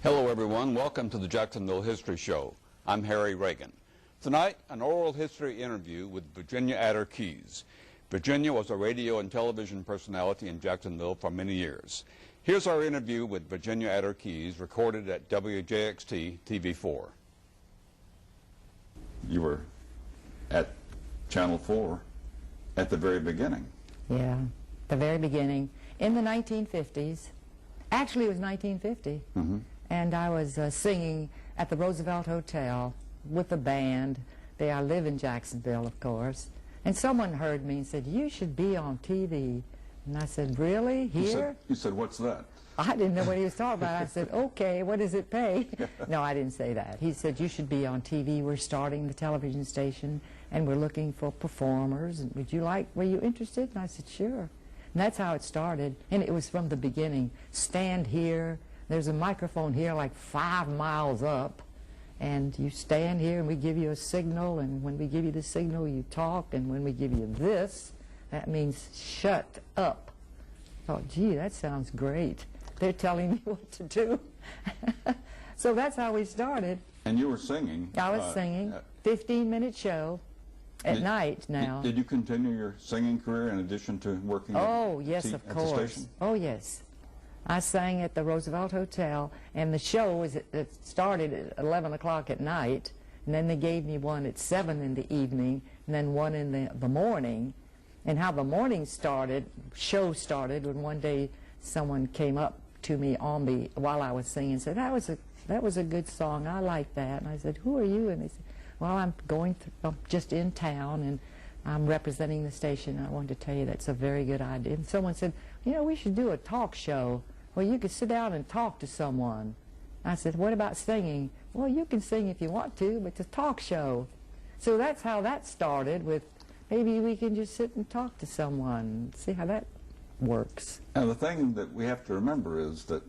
Hello everyone, welcome to the Jacksonville History Show. I'm Harry Reagan. Tonight, an oral history interview with Virginia Atter Keys. Virginia was a radio and television personality in Jacksonville for many years. Here's our interview with Virginia Atter Keys, recorded at WJXT TV4. You were at Channel 4 at the very beginning. Yeah, the very beginning. In the 1950s. Actually, it was 1950. Mm-hmm. And I was singing at the Roosevelt Hotel with a band. There, I live in Jacksonville, of course. And someone heard me and said, "You should be on TV." And I said, "Really? Here?" You said, "What's that?" I didn't know what he was talking about. I said, "Okay, what does it pay?" No, I didn't say that. He said, "You should be on TV. We're starting the television station, and we're looking for performers. And were you interested?" And I said, "Sure." And that's how it started. And it was from the beginning. Stand here. There's a microphone here like 5 miles up. And you stand here and we give you a signal. And when we give you the signal, you talk. And when we give you this, that means shut up. I thought, gee, that sounds great. They're telling me what to do. So that's how we started. And you were singing. I was singing. 15-minute show. At night now. Did you continue your singing career in addition to working yes, of course. The station? Oh, yes. I sang at the Roosevelt Hotel, and the show it started at 11 o'clock at night, and then they gave me one at 7 in the evening, and then one in the morning. And how the morning show started, when one day someone came up to me while I was singing and said, that was a good song, I like that. And I said, "Who are you?" And they said, "Well, I'm just in town, and I'm representing the station. I wanted to tell you that's a very good idea." And someone said, "You know, we should do a talk show where you could sit down and talk to someone." I said, "What about singing?" "Well, you can sing if you want to, but it's a talk show." So that's how that started, with maybe we can just sit and talk to someone, see how that works. Now, the thing that we have to remember is that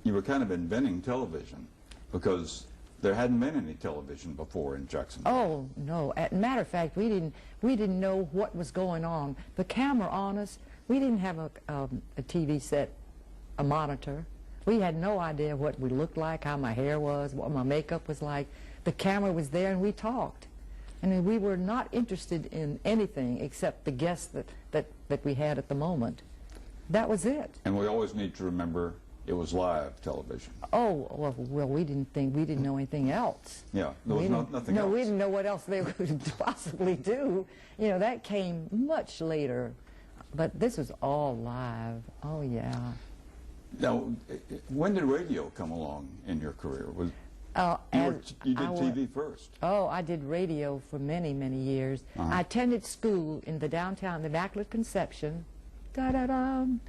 you were kind of inventing television, because there hadn't been any television before in Jacksonville. Oh, no. As a matter of fact, we didn't know what was going on. The camera on us, we didn't have a TV set, a monitor. We had no idea what we looked like, how my hair was, what my makeup was like. The camera was there and we talked. And we were not interested in anything except the guests that we had at the moment. That was it. And we always need to remember it was live television. Oh, well, we didn't know anything else. Yeah, there was nothing else. No, we didn't know what else they could possibly do. You know, that came much later. But this was all live. Oh, yeah. Now, when did radio come along in your career? You did TV first. Oh, I did radio for many, many years. I attended school in the downtown, the Immaculate Conception, da-da-dum,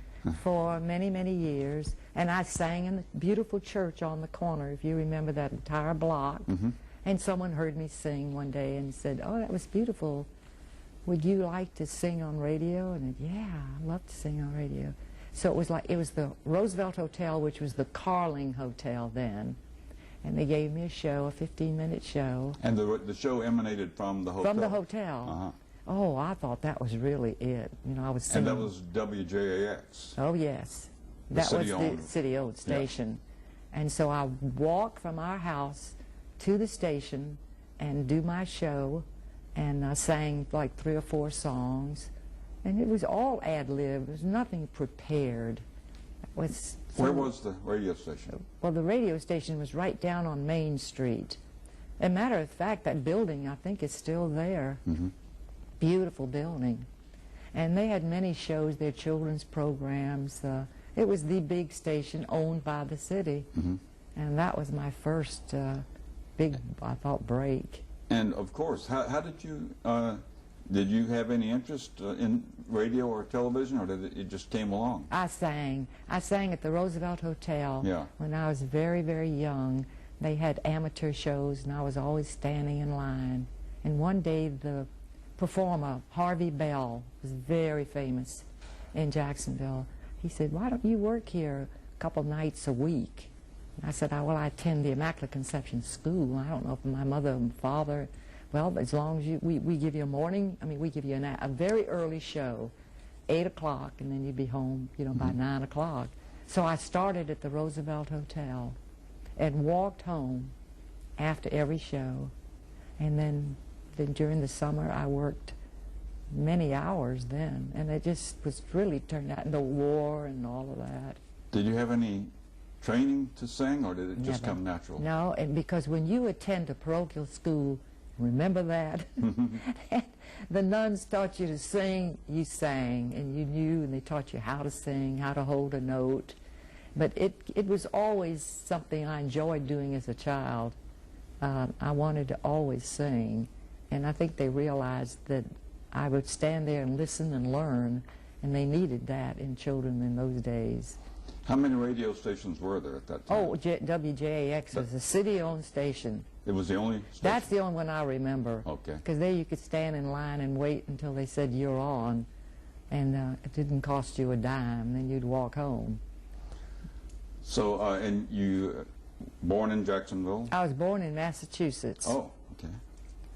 for many, many years. And I sang in the beautiful church on the corner, if you remember that entire block. Mm-hmm. And someone heard me sing one day and said, "Oh, that was beautiful. Would you like to sing on radio?" And I said, "Yeah, I'd love to sing on radio." So it was the Roosevelt Hotel, which was the Carling Hotel then. And they gave me a show, a 15-minute show. And the show emanated from the hotel? From the hotel. Uh-huh. Oh, I thought that was really it. You know, I was singing. And that was WJAX? Oh, yes. That was the city-owned station. Yeah. And so I walked from our house to the station and do my show, and I sang like 3 or 4 songs. And it was all ad-lib. There was nothing prepared. Where was the radio station? Well, the radio station was right down on Main Street. As a matter of fact, that building, I think, is still there. Mm-hmm. Beautiful building. And they had many shows, their children's programs. It was the big station owned by the city. Mm-hmm. And that was my first big, I thought, break. And, of course, how did you have any interest in radio or television, or did it just came along? I sang. I sang at the Roosevelt Hotel when I was very, very young. They had amateur shows, and I was always standing in line. And one day, the performer, Harvey Bell, was very famous in Jacksonville. He said, "Why don't you work here a couple nights a week?" And I said, "Well, I attend the Immaculate Conception School. I don't know if my mother and father..." "Well, as long as we give you we give you a very early show, 8 o'clock, and then you'd be home, by 9 o'clock. So I started at the Roosevelt Hotel and walked home after every show. And then during the summer I worked many hours then, and it just was really turned out, the war and all of that. Did you have any training to sing, or did it just Never. come natural? No, and because when you attend a parochial school, remember that? The nuns taught you to sing, you sang, and you knew, and they taught you how to sing, how to hold a note. But it was always something I enjoyed doing as a child. I wanted to always sing, and I think they realized that I would stand there and listen and learn, and they needed that in children in those days. How many radio stations were there at that time? Oh, WJAX was a city-owned station. It was the only station? That's the only one I remember. Okay. Because there you could stand in line and wait until they said you're on, and it didn't cost you a dime. Then you'd walk home. So, and you born in Jacksonville? I was born in Massachusetts. Oh, okay.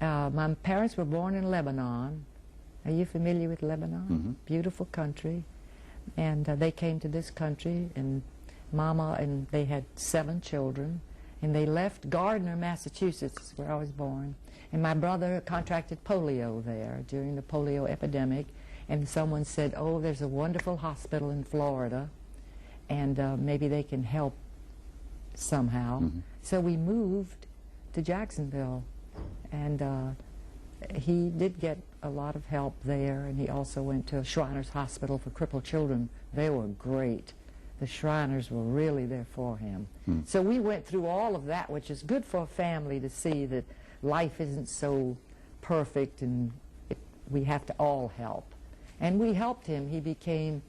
My parents were born in Lebanon. Are you familiar with Lebanon? Mm-hmm. Beautiful country. And they came to this country, and Mama, and they had 7 children. And they left Gardner, Massachusetts, where I was born. And my brother contracted polio there during the polio epidemic. And someone said, oh, there's a wonderful hospital in Florida, and maybe they can help somehow. Mm-hmm. So we moved to Jacksonville. And he did get a lot of help there, and he also went to Shriners Hospital for crippled children. They were great. The Shriners were really there for him. So we went through all of that, which is good for a family to see that life isn't so perfect, and we have to all help. And we helped him. He became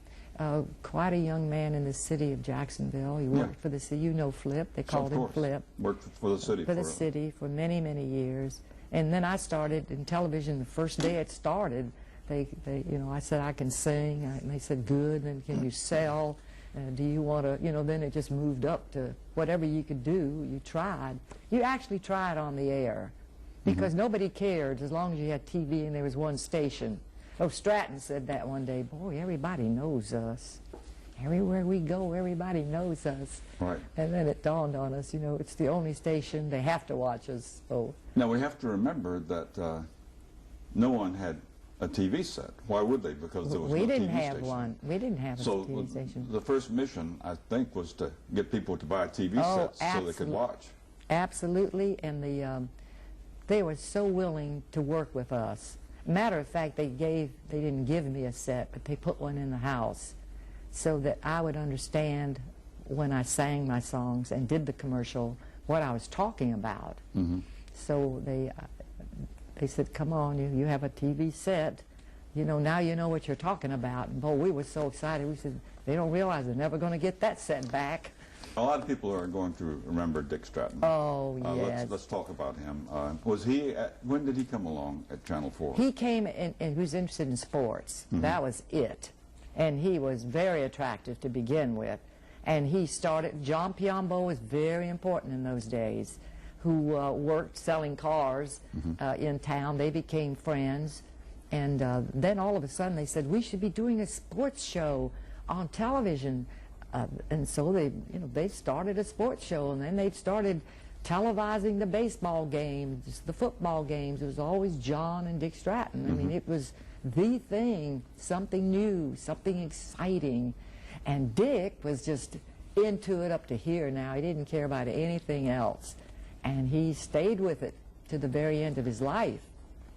quite a young man in the city of Jacksonville. He worked for the city. You know Flip. They called him Flip. Worked for the city. For the city for many, many years. And then I started in television the first day it started. They you know, I said I can sing, and they said good. And can you sell? Do you want to? You know, then it just moved up to whatever you could do. You tried. You actually tried on the air, because nobody cared as long as you had TV and there was one station. Oh, Stratton said that one day. Boy, everybody knows us. Everywhere we go, everybody knows us. Right. And then it dawned on us, you know, it's the only station. They have to watch us. So. Now, we have to remember that no one had a TV set. Why would they? Because there was no TV station. We didn't have one. We didn't have a TV station. So the first mission, I think, was to get people to buy TV sets so they could watch. Absolutely. And they were so willing to work with us. Matter of fact, they didn't give me a set, but they put one in the house so that I would understand when I sang my songs and did the commercial what I was talking about. So they said, come on, you have a TV set. You know, now you know what you're talking about. And boy, we were so excited. We said, they don't realize they're never going to get that set back. A lot of people are going to remember Dick Stratton. Oh, yes. Let's talk about him. When did he come along at Channel 4? He came and he was interested in sports. That was it. And he was very attractive to begin with. And he started, John Piombo was very important in those days, who worked selling cars in town. They became friends. And then all of a sudden they said, we should be doing a sports show on television. And so they started a sports show, and then they started televising the baseball games, the football games. It was always John and Dick Stratton. I mean, it was the thing, something new, something exciting. And Dick was just into it up to here now. He didn't care about anything else. And he stayed with it to the very end of his life.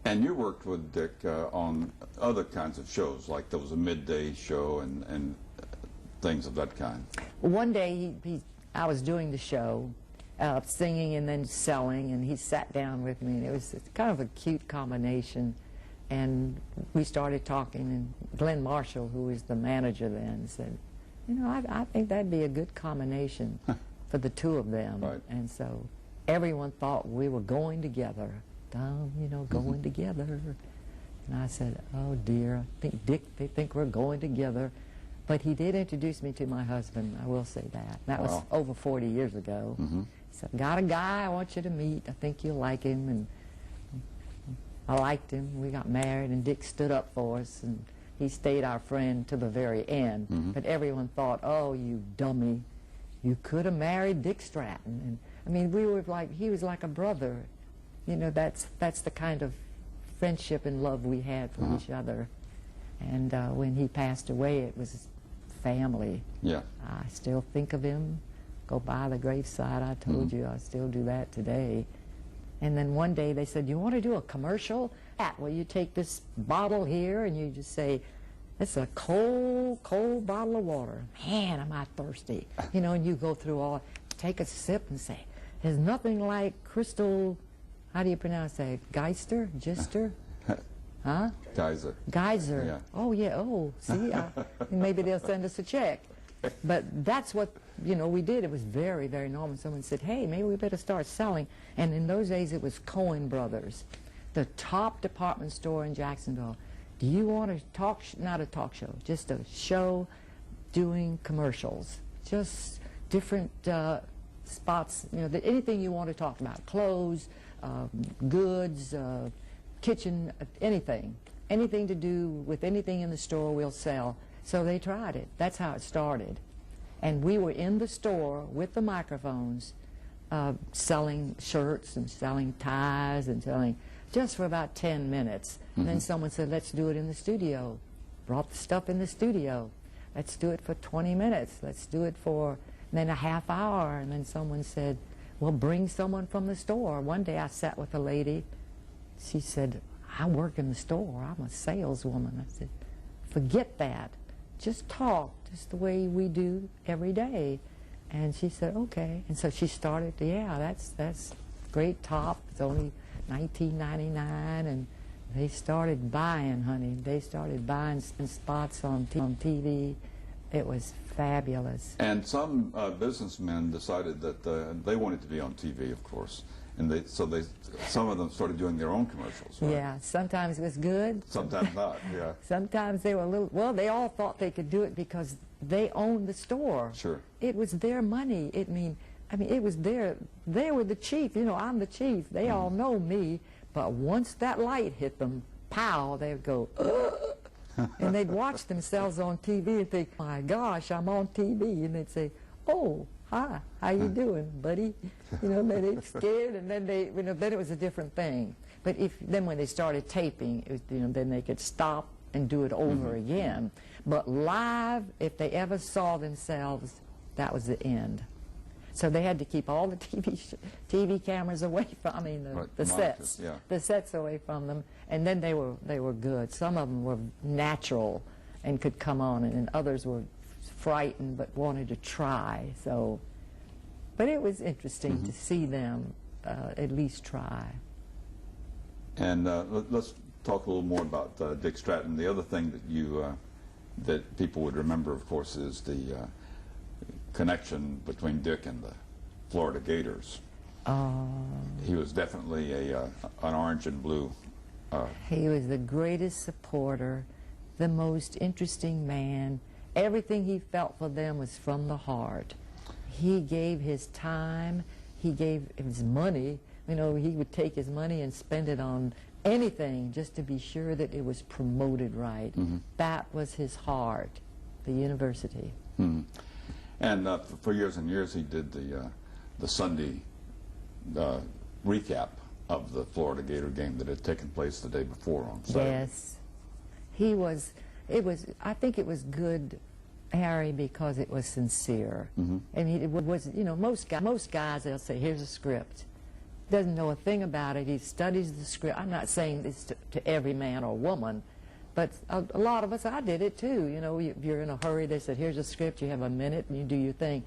And you worked with Dick on other kinds of shows, like there was a midday show and things of that kind. One day I was doing the show, singing and then selling, and he sat down with me, and it was kind of a cute combination. And we started talking, and Glenn Marshall, who was the manager then, said, you know, I think that'd be a good combination for the two of them. Right. And so everyone thought we were going together, you know, going together. And I said, oh dear, I think Dick, they think we're going together. But he did introduce me to my husband, I will say that. That was over 40 years ago. He said, got a guy I want you to meet. I think you'll like him. And I liked him. We got married, and Dick stood up for us. And he stayed our friend to the very end. But everyone thought, oh, you dummy, you could have married Dick Stratton. And I mean, we were like, he was like a brother. You know, that's the kind of friendship and love we had for each other. And when he passed away, it was family. Yeah. I still think of him, go by the graveside. I told you I still do that today. And then one day they said, you want to do a commercial? Well, you take this bottle here and you just say, it's a cold, cold bottle of water. Man, am I thirsty. You know, and you go through all, take a sip and say, there's nothing like crystal, how do you pronounce that? Geister? Gister? Huh? Geyser. Geyser. Yeah. Oh, yeah. Oh, see, maybe they'll send us a check. But that's what, you know, we did. It was very, very normal. Someone said, hey, maybe we better start selling. And in those days, it was Cohen Brothers, the top department store in Jacksonville. Do you want a talk, not a talk show, just a show doing commercials, just different spots, you know, anything you want to talk about, clothes, goods, kitchen, anything to do with anything in the store we'll sell. So they tried it. That's how it started. And we were in the store with the microphones selling shirts and selling ties and selling just for about 10 minutes. And then someone said, let's do it in the studio. Brought the stuff in the studio. Let's do it for 20 minutes. Let's do it for then a half hour. And then someone said, well, bring someone from the store. One day I sat with a lady. She said, I work in the store. I'm a saleswoman. I said, forget that. Just talk, just the way we do every day. And she said, okay. And so she started, yeah, that's great top. It's only $19.99. And they started buying, honey. They started buying spots on TV. It was fabulous. And some businessmen decided that they wanted to be on TV, of course. And some of them started doing their own commercials, right? Yeah, sometimes it was good. Sometimes not, yeah. Sometimes they were a little, well, they all thought they could do it because they owned the store. Sure. It was their money. I mean, it was they were the chief. You know, I'm the chief. They all know me. But once that light hit them, pow, they would go, ugh. And they'd watch themselves on TV and think, my gosh, I'm on TV. And they'd say, oh, hi, how you doing, buddy? You know, then they'd scared, and then then it was a different thing. But then when they started taping, it was, you know, then they could stop and do it over again. But live, if they ever saw themselves, that was the end. So they had to keep all the TV cameras away from, the sets, yeah. The sets away from them, and then they were good. Some of them were natural and could come on, and others were frightened but wanted to try. So, but it was interesting to see them at least try. And let's talk a little more about Dick Stratton. The other thing that that people would remember, of course, is the connection between Dick and the Florida Gators. He was definitely an orange and blue. He was the greatest supporter, the most interesting man. Everything he felt for them was from the heart. He gave his time, he gave his money. You know, he would take his money and spend it on anything just to be sure that it was promoted right. That was his heart, the university. And for years and years, he did the Sunday recap of the Florida Gator game that had taken place the day before on Saturday. Yes, he was. I think it was good, Harry, because it was sincere. I mean, it was. You know, most guys they'll say, "Here's a script." Doesn't know a thing about it. He studies the script. I'm not saying this to every man or woman. But a lot of us, I did it too. You know, if you're in a hurry, they said, here's a script, you have a minute, and you do your thing.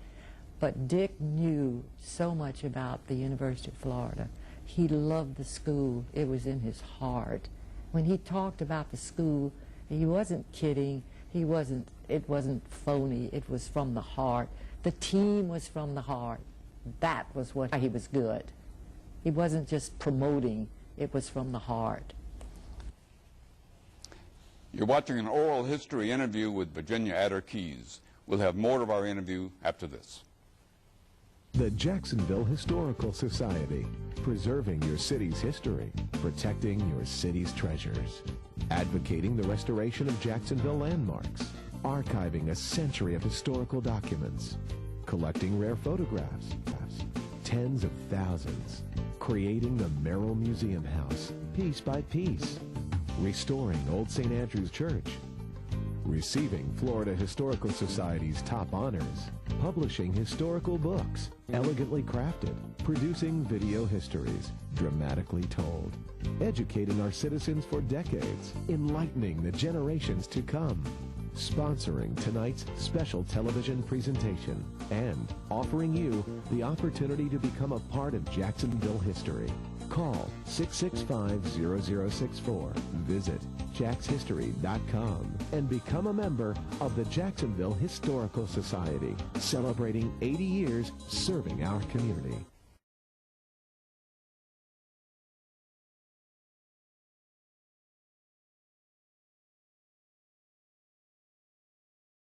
But Dick knew so much about the University of Florida. He loved the school. It was in his heart. When he talked about the school, he wasn't kidding. It wasn't phony. It was from the heart. The team was from the heart. That was what he was good. He wasn't just promoting. It was from the heart. You're watching an oral history interview with Virginia Atter Keyes. We'll have more of our interview after this. The Jacksonville Historical Society, preserving your city's history, protecting your city's treasures. Advocating the restoration of Jacksonville landmarks, archiving a century of historical documents, collecting rare photographs, tens of thousands, creating the Merrill Museum House, piece by piece, restoring Old St. Andrew's Church, receiving Florida Historical Society's top honors, publishing historical books, elegantly crafted, producing video histories, dramatically told, educating our citizens for decades, enlightening the generations to come, sponsoring tonight's special television presentation, and offering you the opportunity to become a part of Jacksonville history. Call 665-0064, visit jackshistory.com, and become a member of the Jacksonville Historical Society, celebrating 80 years serving our community.